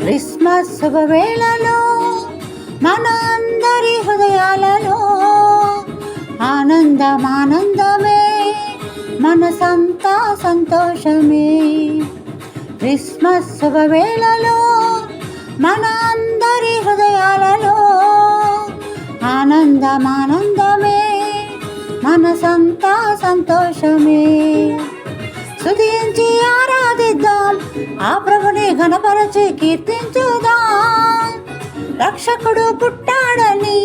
Christmas శుభవేళలో మన అందరి హృదయాలలో ఆనందమే, మనసంతా సంతోషమే. క్రిస్మస్ శుభవేళలో మన అందరి హృదయాలలో ఆనందమే, మనసంతా సంతోషమే. స్తుతించి ఆరాధిద్దాం, ఆ ప్రభుని ఘనపరచి కీర్తించుదాం. రక్షకుడు పుట్టాడని,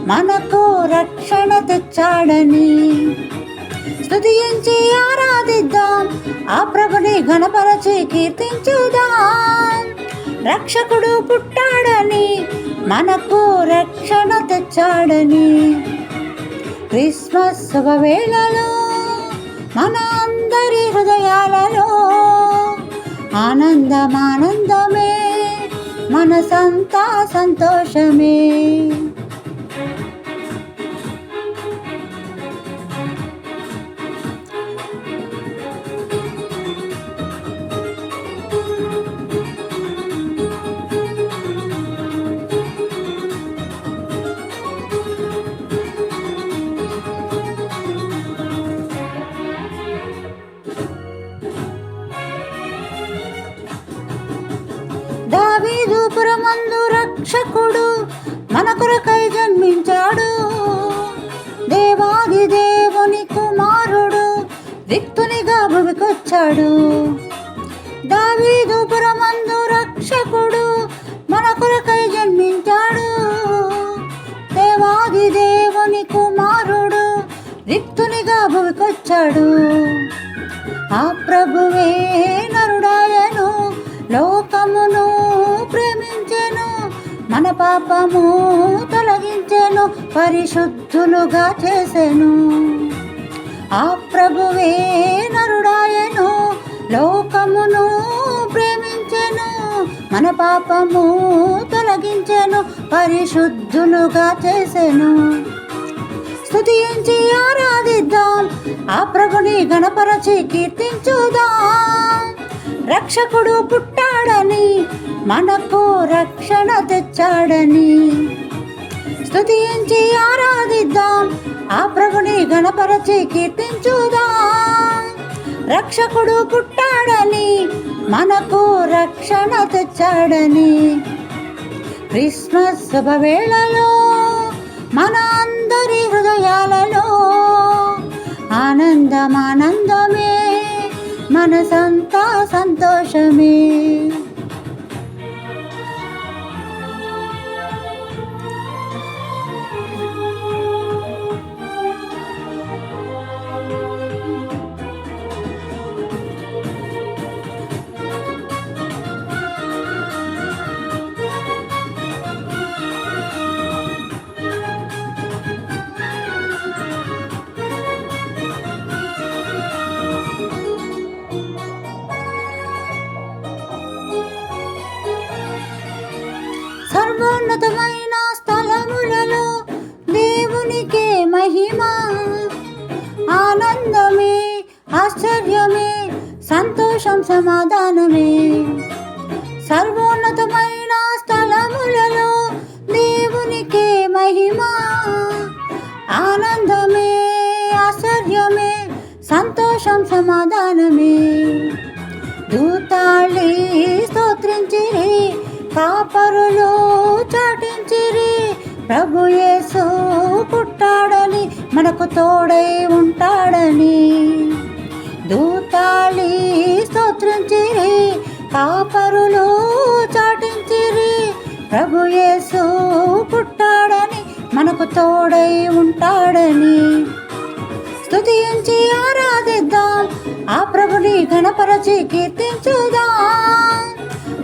మనకు రక్షణ తెచ్చాడని. స్తుతించి ఆరాధిద్దాం, ఆ ప్రభుని ఘనపరచి కీర్తించుదాం. రక్షకుడు పుట్టాడని, మనకు రక్షణ తెచ్చాడని. క్రిస్మస్ శుభవేళలో మన అందరి హృదయాలలో ఆనందమే, మనసంతా సంతోషమే. దావీదు పురమందు రక్షకుడు మన కొరకై జన్మించాడు. దేవాది దేవుని కుమారుడు రిక్తునిగా భూమికొచ్చాడు. దావీదు పురమందు రక్షకుడు మన కొరకై జన్మించాడు. దేవాది దేవుని కుమారుడు రిక్తునిగా భూమికొచ్చాడు. ఆ ప్రభువే నరుడాయను, లోకమును ప్రేమించెను, మన పాపము తొలగించెను, పరిశుద్ధులుగా చేసెను. ఆ ప్రభువే నరుడాయను, లోకమును ప్రేమించెను, మన పాపము తొలగించెను, పరిశుద్ధులుగా చేసెను. స్తుతించి ఆరాధిద్దాం, ఆ ప్రభుని ఘనపరచి కీర్తించుదాం. రక్షకుడు పుట్టాడని, మనకు రక్షణ తెచ్చాడని. స్తుతించి ఆరాధిద్దాం, ఆ ప్రభుని ఘనపరచి కీర్తించుదాం. రక్షకుడు పుట్టాడని, మనకు రక్షణ తెచ్చాడని. క్రిస్మస్ శుభవేళలో మన అందరి హృదయాలలో ఆనందమే, మనసంతా సంతోషమే. సర్వోన్నతమైన స్థలములలో దేవునికే మహిమ. ఆనందమే, ఆశ్చర్యమే, సంతోషం, సమాధానమే. సర్వోన్నతమైన స్థలములలో దేవునికే మహిమ. ఆనందమే, ఆశ్చర్యమే, సంతోషం, సమాధానమే. దూతాళి స్తోత్రించిరి, కాపరులు చాటించిరి, ప్రభు యేసు పుట్టాడని, మనకు తోడై ఉంటాడని. దూతాళి స్తోత్రించిరి, కాపరులు చాటించిరి, ప్రభు యేసు పుట్టాడని, మనకు తోడై ఉంటాడని. స్తుతించి ఆరాధిద్దాం, ఆ ప్రభుని ఘనపరచి కీర్తించుదాం.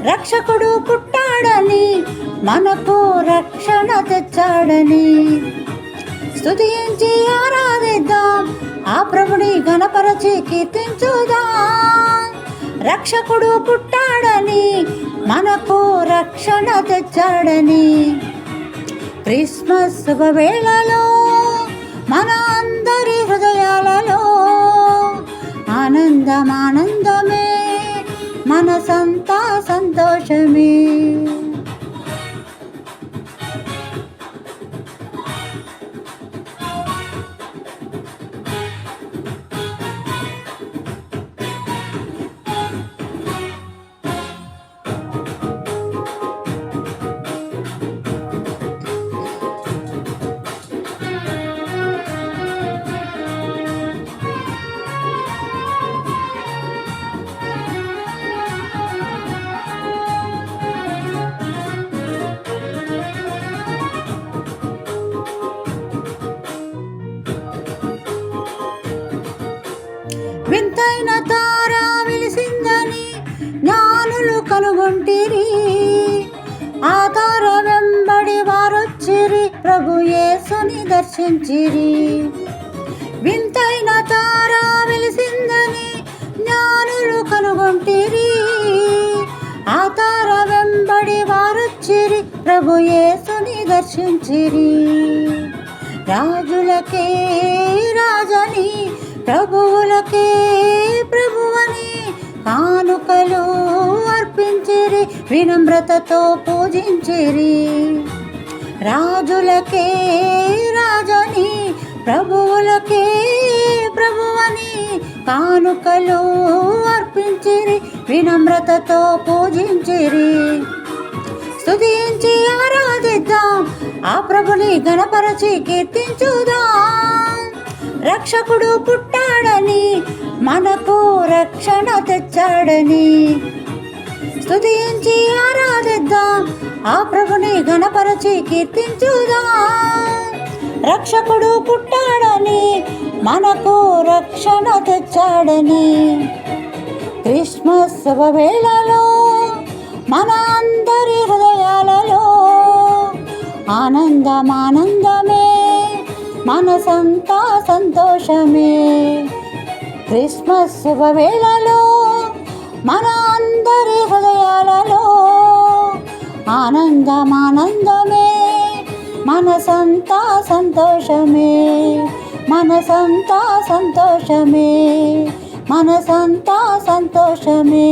రక్షకుడు పుట్టాడని, మనకు రక్షణ తెచ్చాడని. స్తుతించి ఆరాధిద్దాం, ఆ ప్రభుని ఘనపరచి కీర్తించుదాం. రక్షకుడు పుట్టాడని, మనకు రక్షణ తెచ్చాడని. క్రిస్మస్ శుభవేళలో మన అందరి హృదయాలలో ఆనందమే, మనసంతా సంతోషమే. వింతైన తార వెలిసిందని జ్ఞానులు కనుగొంటిరి. ఆ తార వెంబడి వారొచ్చిరి, ప్రభు యేసుని దర్శించిరి. వింతైన తార వెలిసిందని జ్ఞానులు కనుగొంటిరి. ఆ తార వెంబడి వారొచ్చిరి, ప్రభు యేసుని దర్శించిరి. రాజులకే రాజని, ప్రభువులకే ప్రభువని కానుకలు అర్పించిరి, వినమ్రతతో పూజించిరి. రాజులకే రాజని, ప్రభువులకే ప్రభువని కానుకలు అర్పించిరి, వినమ్రతతో పూజించిరి. స్తుతించి ఆరాధిద్దాం, ఆ ప్రభుని గణపరచి కీర్తించుదాం. రక్షకుడు పుట్టాడని, మనకు రక్షణ తెచ్చాడని. స్తుతించి ఆరాధిద్దాం, ఆ ప్రభుని గణపరచి కీర్తించుదాం. రక్షకుడు పుట్టాడని, మనకు రక్షణ తెచ్చాడని. క్రిస్మస్ శుభవేళలో మన అందరి హృదయాలలో ఆనందమే, మనసంతా సంతోషమే. క్రిస్మస్ శుభవేళలో మన అందరి హృదయాలలో ఆనందమే, మనసంతా సంతోషమే. మనసంతా సంతోషమే, మనసంతా సంతోషమే.